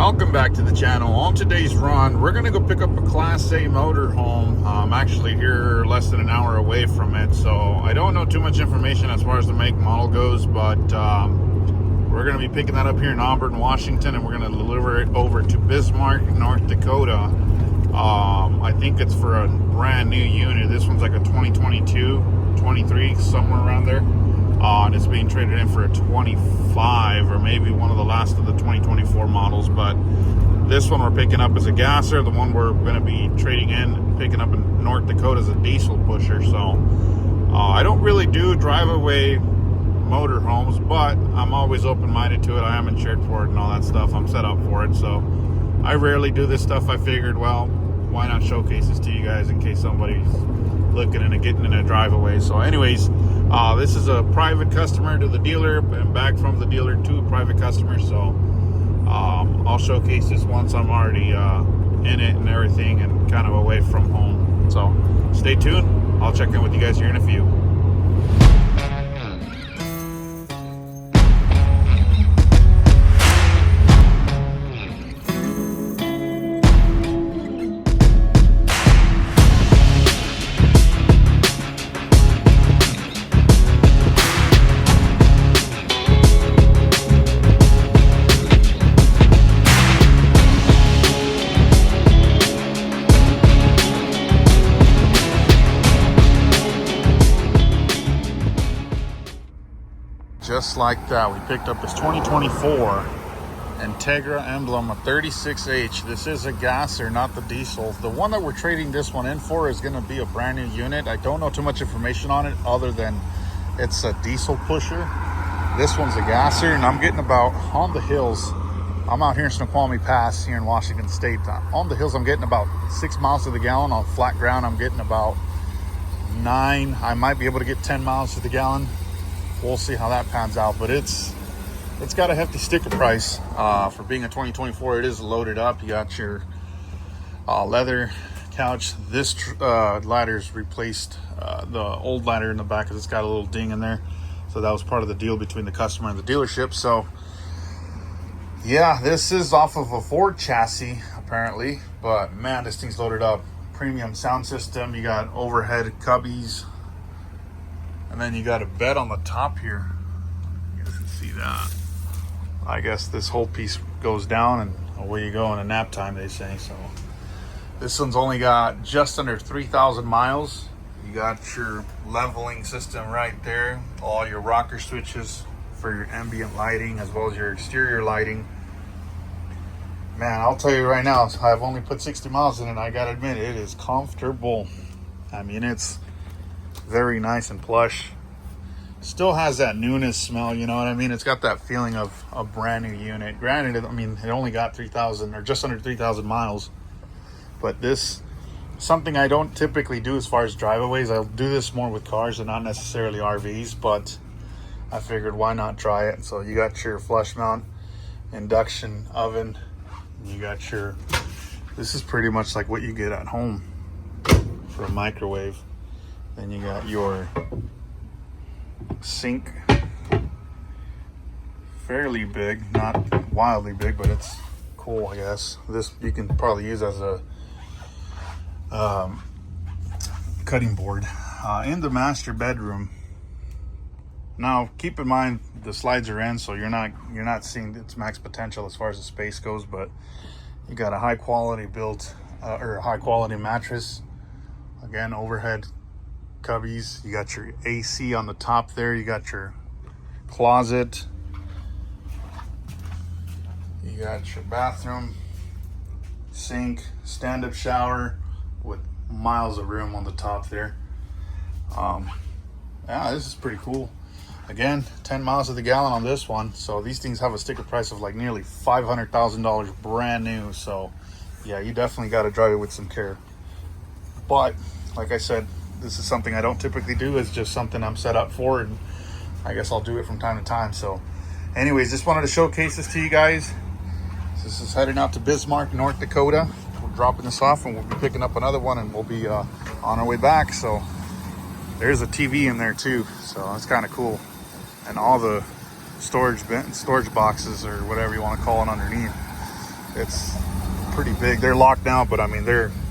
Welcome back to the channel. On today's run, we're gonna go pick up a Class A motorhome. I'm actually here less than an hour away from it, so I don't know too much information as far as the make model goes, but we're gonna be picking that up here in Auburn, Washington, and we're gonna deliver it over to Bismarck, North Dakota. I think it's for a brand new unit. This one's like a 2022, 23, somewhere around there. And it's being traded in for a 25 or maybe one of the last of the 2024 models, but this one we're picking up as a gasser. The one we're going to be trading in, picking up in North Dakota, is a diesel pusher. So I don't really do drive-away motorhomes, but I'm always open-minded to it. I am insured for it and all that stuff. I'm set up for it, so I rarely do this stuff. I figured, well, why not showcase this to you guys in case somebody's looking into getting in a drive-away. So anyways, this is a private customer to the dealer and back from the dealer to a private customer. So I'll showcase this once I'm already in it and everything and kind of away from home. So stay tuned. I'll check in with you guys here in a few. Just like that, we picked up this 2024 Entegra Emblem, a 36H. This is a gasser, not the diesel. The one that we're trading this one in for is going to be a brand new unit. I don't know too much information on it other than it's a diesel pusher. This one's a gasser, and I'm getting about, on the hills, I'm out here in Snoqualmie Pass here in Washington State. On the hills, I'm getting about 6 miles to the gallon. On flat ground, I'm getting about 9. I might be able to get 10 miles to the gallon. We'll see how that pans out, but it's got a hefty sticker price for being a 2024. It is loaded up. You got your leather couch. This ladder's replaced the old ladder in the back because it's got a little ding in there. So that was part of the deal between the customer and the dealership. So yeah, this is off of a Ford chassis apparently, but man, this thing's loaded up. Premium sound system. You got overhead cubbies. And then you got a bed on the top here. You guys can see that. I guess this whole piece goes down and away you go in a nap time, they say. So this one's only got just under 3,000 miles. You got your leveling system right there. All your rocker switches for your ambient lighting as well as your exterior lighting. Man, I'll tell you right now, I've only put 60 miles in it. I gotta admit, it is comfortable. I mean, it's very nice and plush. Still has that newness smell, you know what I mean? It's got that feeling of a brand new unit. Granted, I mean, it only got 3,000 or just under 3,000 miles. But this, something I don't typically do as far as driveaways. I'll do this more with cars and not necessarily RVs, but I figured why not try it. So you got your flush mount induction oven. You got your, this is pretty much like what you get at home for a microwave. Then you got your sink, fairly big, not wildly big, but it's cool, I guess. This you can probably use as a cutting board. In the master bedroom. Now, keep in mind the slides are in, so you're not seeing its max potential as far as the space goes, but you got a high quality built or a high quality mattress. Again, overhead cubbies. You got your AC on the top there. You got your closet. You got your bathroom, sink, stand-up shower with miles of room on the top there. Yeah, this is pretty cool. Again, 10 miles to the gallon on this one. So these things have a sticker price of like nearly $500,000 brand new. So yeah, you definitely got to drive it with some care. But like I said, this is something I don't typically do. It's just something I'm set up for, and I guess I'll do it from time to time. So anyways, just wanted to showcase this to you guys. This is heading out to Bismarck, North Dakota. We're dropping this off and we'll be picking up another one, and we'll be on our way back. So there's a TV in there too, so that's kind of cool. And all the storage boxes or whatever you want to call it underneath. It's pretty big. They're locked now, but I mean,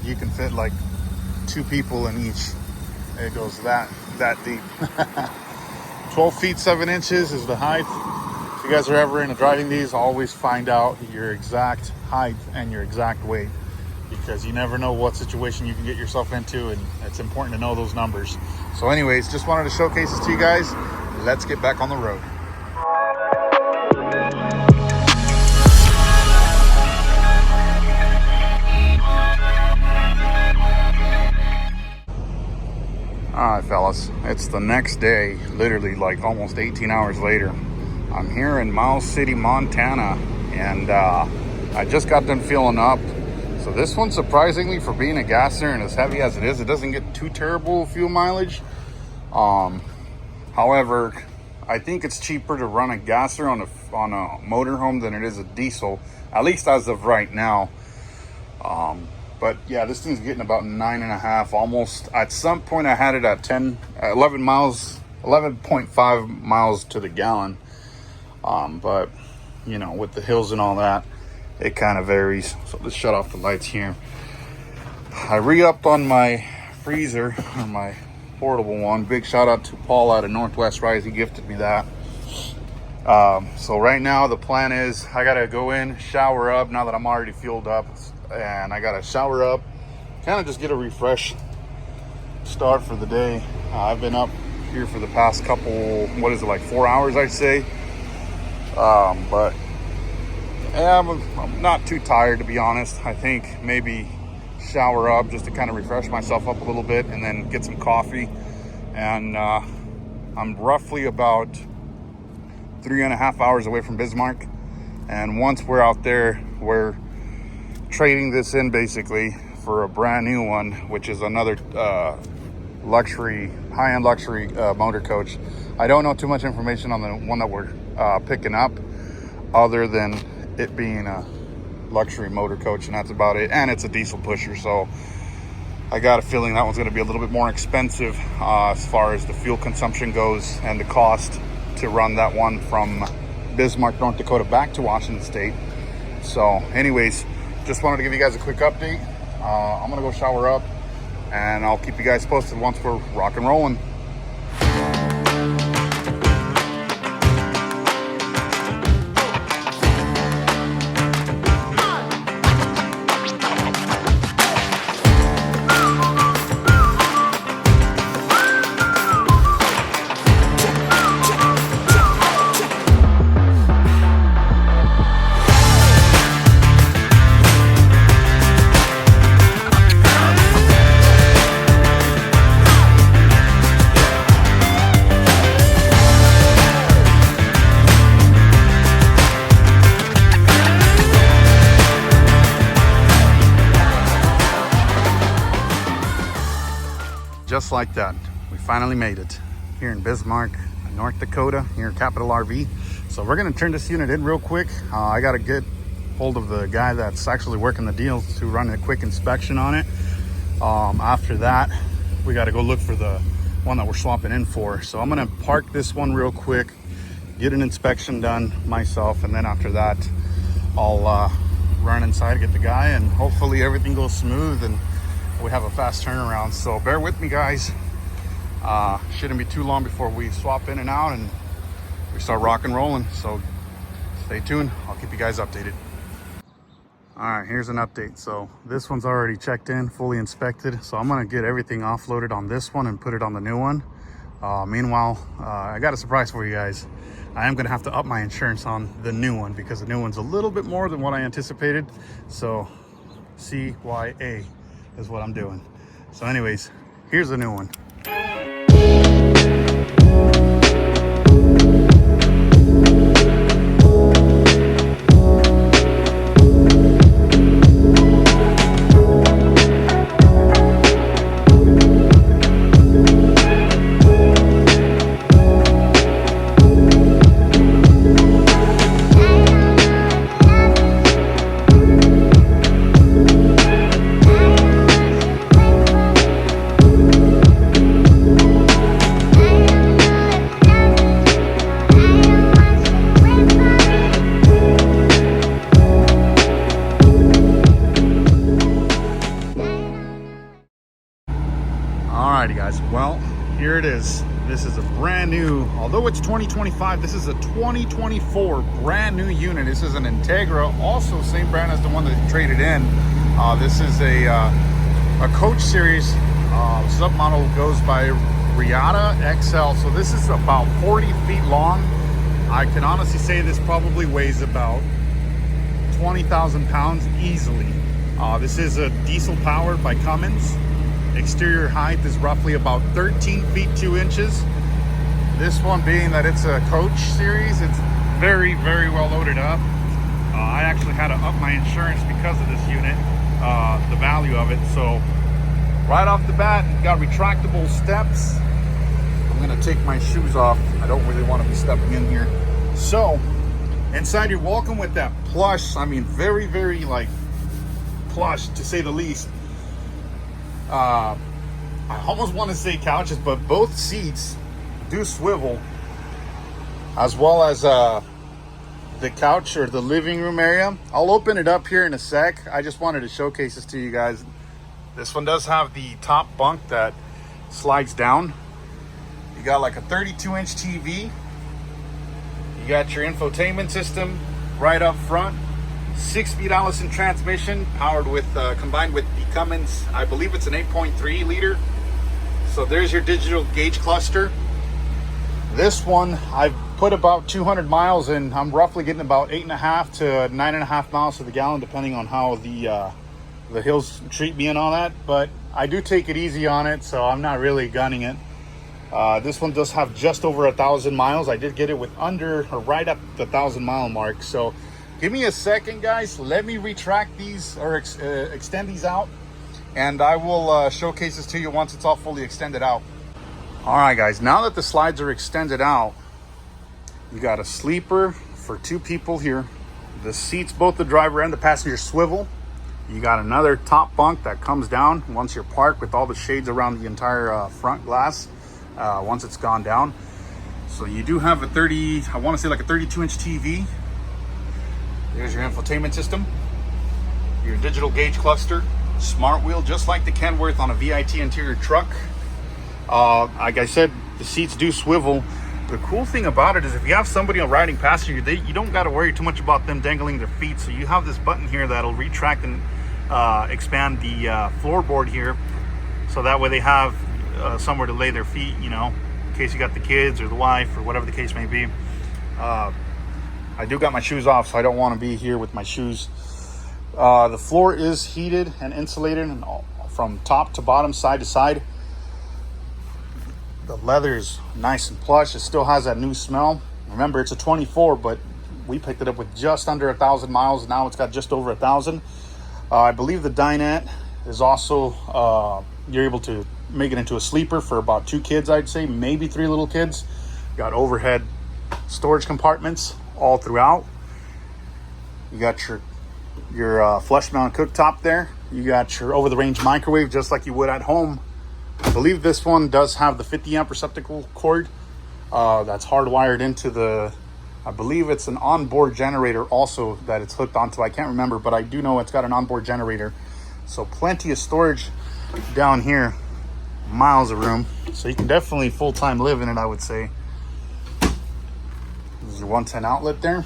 you can fit like 2 people in each. It goes that deep. 12 feet 7 inches is the height. If you guys are ever into driving these, always find out your exact height and your exact weight, because you never know what situation you can get yourself into, and it's important to know those numbers. So anyways, just wanted to showcase this to you guys. Let's get back on the road. All right, fellas, it's the next day, literally like almost 18 hours later. I'm here in Miles City, Montana, and I just got done filling up. So this one, surprisingly, for being a gasser and as heavy as it is, it doesn't get too terrible fuel mileage. However, I think it's cheaper to run a gasser on a motorhome than it is a diesel, at least as of right now. But yeah, this thing's getting about 9.5 almost. At some point I had it at 11.5 miles to the gallon. But you know, with the hills and all that, it kind of varies. So let's shut off the lights here. I re-upped on my freezer, or my portable one. Big shout out to Paul out of Northwest Rise. He gifted me that. So right now the plan is I gotta go in, shower up now that I'm already fueled up, and I gotta shower up, kind of just get a refresh start for the day. I've been up here for the past couple, what is it, like 4 hours, I'd say. But yeah, I'm not too tired, to be honest. I think maybe shower up just to kind of refresh myself up a little bit, and then get some coffee. And I'm roughly about 3.5 hours away from Bismarck, and once we're out there, we're trading this in basically for a brand new one, which is another high-end luxury motor coach. I don't know too much information on the one that we're picking up, other than it being a luxury motor coach, and that's about it. And it's a diesel pusher, so I got a feeling that one's going to be a little bit more expensive as far as the fuel consumption goes, and the cost to run that one from Bismarck, North Dakota back to Washington State. So anyways, just wanted to give you guys a quick update. I'm gonna go shower up, and I'll keep you guys posted once we're rock and rolling. Just like that, we finally made it here in Bismarck, North Dakota, here in Capital RV. So we're gonna turn this unit in real quick. I gotta get hold of the guy that's actually working the deal to run a quick inspection on it. After that, we gotta go look for the one that we're swapping in for. So I'm gonna park this one real quick, get an inspection done myself, and then after that, I'll run inside, get the guy, and hopefully everything goes smooth and we have a fast turnaround. So bear with me, guys. Shouldn't be too long before we swap in and out and we start rock and rolling. So stay tuned. I'll keep you guys updated. All right, here's an update. So this one's already checked in, fully inspected. So I'm gonna get everything offloaded on this one and put it on the new one. Meanwhile, I got a surprise for you guys. I am gonna have to up my insurance on the new one because the new one's a little bit more than what I anticipated. So CYA is what I'm doing. So anyways, here's the new one. guys, well, here it is. This is a brand new, although it's 2025, this is a 2024 brand new unit. This is an Entegra, also same brand as the one that traded in. This is a coach series. Submodel goes by Reata XL. So this is about 40 feet long. I can honestly say this probably weighs about 20,000 pounds easily. This is a diesel powered by Cummins. Exterior height is roughly about 13 feet 2 inches. This one being that it's a coach series, it's very, very well loaded up. I actually had to up my insurance because of this unit, the value of it. So right off the bat, you got retractable steps. I'm gonna take my shoes off. I don't really want to be stepping in here. So inside, you're welcome with that plush, I mean, very, very like plush to say the least. I almost want to say couches, but both seats do swivel, as well as the couch or the living room area. I'll open it up here in a sec. I just wanted to showcase this to you guys. This one does have the top bunk that slides down. You got like a 32-inch TV. You got your infotainment system right up front. 6-speed Allison transmission, powered with combined with the Cummins. I believe it's an 8.3 liter. So there's your digital gauge cluster. This one I've put about 200 miles in. I'm roughly getting about 8.5 to 9.5 miles to the gallon, depending on how the hills treat me and all that. But I do take it easy on it, so I'm not really gunning it. This one does have just over 1,000 miles. I did get it with under or right at the 1,000-mile mark. So give me a second, guys. Let me retract these or extend these out, and I will showcase this to you once it's all fully extended out. All right, guys, now that the slides are extended out, you got a sleeper for 2 people here. The seats, both the driver and the passenger, swivel. You got another top bunk that comes down once you're parked, with all the shades around the entire front glass once it's gone down. So you do have a 32-inch TV. There's your infotainment system, your digital gauge cluster, smart wheel, just like the Kenworth on a VIT interior truck. Like I said, the seats do swivel. The cool thing about it is if you have somebody riding past you, you don't got to worry too much about them dangling their feet. So you have this button here that'll retract and expand the floorboard here, so that way they have somewhere to lay their feet, you know, in case you got the kids or the wife or whatever the case may be. I do got my shoes off, so I don't want to be here with my shoes. The floor is heated and insulated from top to bottom, side to side. The leather is nice and plush. It still has that new smell. Remember, it's a 24, but we picked it up with just under 1,000 miles. Now it's got just over 1,000. I believe the dinette is also, you're able to make it into a sleeper for about 2 kids, I'd say, maybe 3 little kids. Got overhead storage compartments all throughout. You got your flush mount cooktop there. You got your over-the-range microwave, just like you would at home. I believe this one does have the 50-amp receptacle cord that's hardwired into the, I believe it's an onboard generator also that it's hooked onto. I can't remember, but I do know it's got an onboard generator. So plenty of storage down here, miles of room. So you can definitely full-time live in it, I would say. There's your 110 outlet there.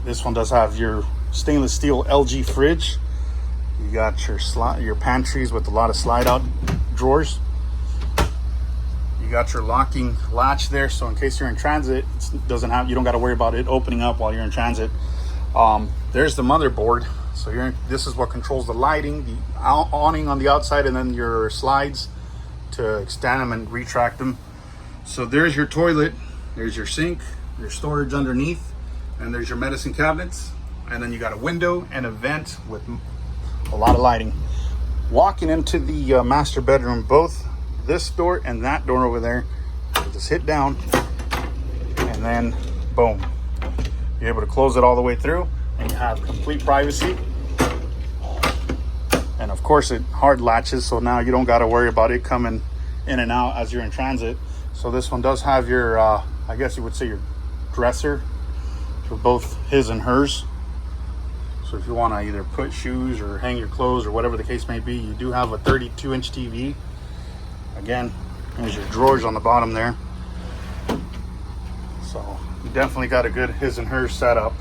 This one does have your stainless steel LG fridge. You got your pantries with a lot of slide out drawers. You got your locking latch there, so in case you're in transit, you don't got to worry about it opening up while you're in transit. There's the motherboard. So this is what controls the lighting, the awning on the outside, and then your slides to extend them and retract them. So there's your toilet, there's your sink, your storage underneath, and there's your medicine cabinets. And then you got a window and a vent with a lot of lighting. Walking into the master bedroom, both this door and that door over there, you just hit down and then boom, you're able to close it all the way through, and you have complete privacy. And of course it hard latches, so now you don't got to worry about it coming in and out as you're in transit. So this one does have your I guess you would say your dresser for both his and hers. So if you want to either put shoes or hang your clothes or whatever the case may be, you do have a 32-inch TV. Again, there's your drawers on the bottom there. So you definitely got a good his and hers setup.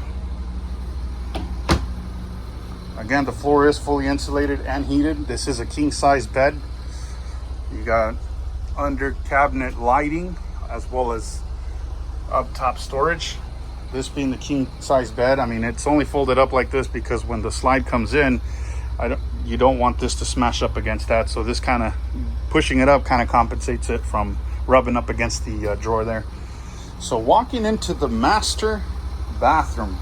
Again, the floor is fully insulated and heated. This is a king size bed. You got under cabinet lighting as well as up top storage. This being the king size bed, I mean, it's only folded up like this because when the slide comes in, you don't want this to smash up against that. So this kind of pushing it up kind of compensates it from rubbing up against the drawer there. So walking into the master bathroom,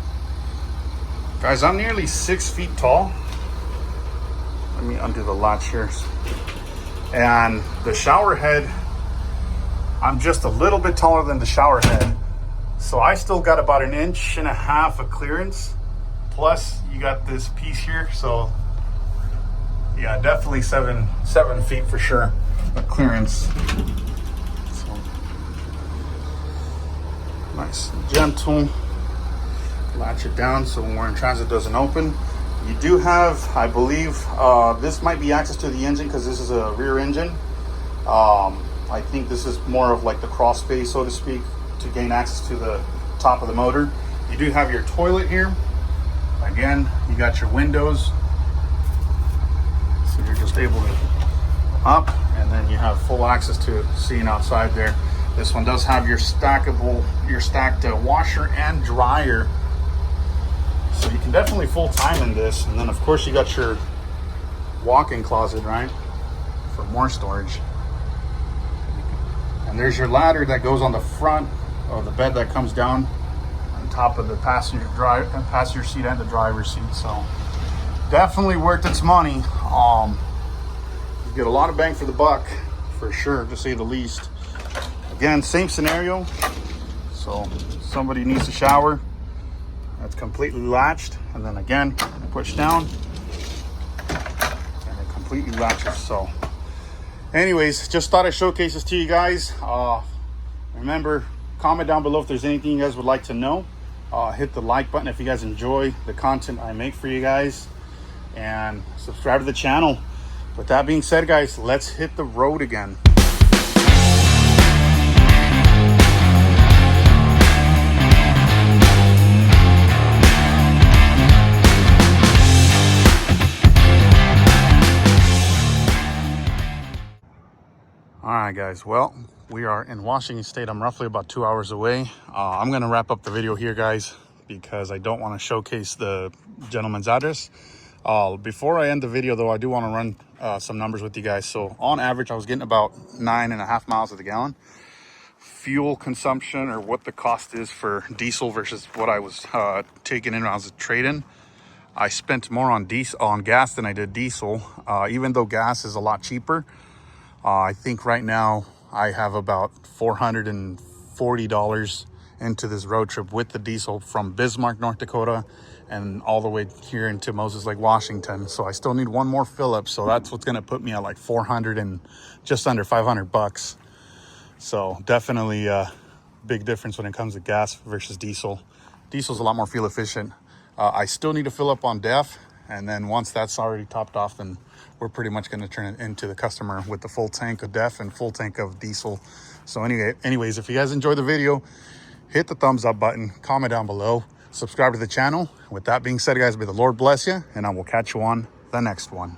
guys, I'm nearly 6 feet tall. Let me undo the latch here. And the shower head, I'm just a little bit taller than the shower head. So I still got about 1.5 inches of clearance. Plus you got this piece here. So yeah, definitely seven feet for sure of clearance. So, nice and gentle. Latch it down so when we're in transit it doesn't open. You do have, I believe, this might be access to the engine because this is a rear engine. I think this is more of like the crawl space, so to speak, to gain access to the top of the motor. You do have your toilet here. Again, you got your windows, so you're just able to up, and then you have full access to seeing outside there. This one does have your stacked washer and dryer, so you can definitely full time in this. And then of course you got your walk-in closet, right, for more storage. And there's your ladder that goes on the front of the bed that comes down on top of the passenger seat and the driver's seat. So definitely worth its money. You get a lot of bang for the buck for sure, to say the least. Again, same scenario. So somebody needs to shower, that's completely latched, and then again push down and it completely latches. So anyways, just thought I'd showcase this to you guys. Remember, comment down below if there's anything you guys would like to know. Hit the like button if you guys enjoy the content I make for you guys, and subscribe to the channel. With that being said, guys, let's hit the road again. All right, guys, well, we are in Washington State. I'm roughly about 2 hours away. I'm gonna wrap up the video here, guys, because I don't want to showcase the gentleman's address. Before I end the video though, I do want to run some numbers with you guys. So on average, I was getting about 9.5 miles to the gallon. Fuel consumption, or what the cost is for diesel versus what I was taking in when I was trading, I spent more on gas than I did diesel, even though gas is a lot cheaper. I think right now I have about $440 into this road trip with the diesel from Bismarck, North Dakota, and all the way here into Moses Lake, Washington. So I still need one more fill up. So that's what's going to put me at like 400 and just under 500 bucks. So definitely a big difference when it comes to gas versus diesel. Diesel's a lot more fuel efficient. I still need to fill up on DEF. And then once that's already topped off, then we're pretty much going to turn it into the customer with the full tank of DEF and full tank of diesel. So anyways, if you guys enjoyed the video, hit the thumbs up button, comment down below, subscribe to the channel. With that being said, guys, may the Lord bless you, and I will catch you on the next one.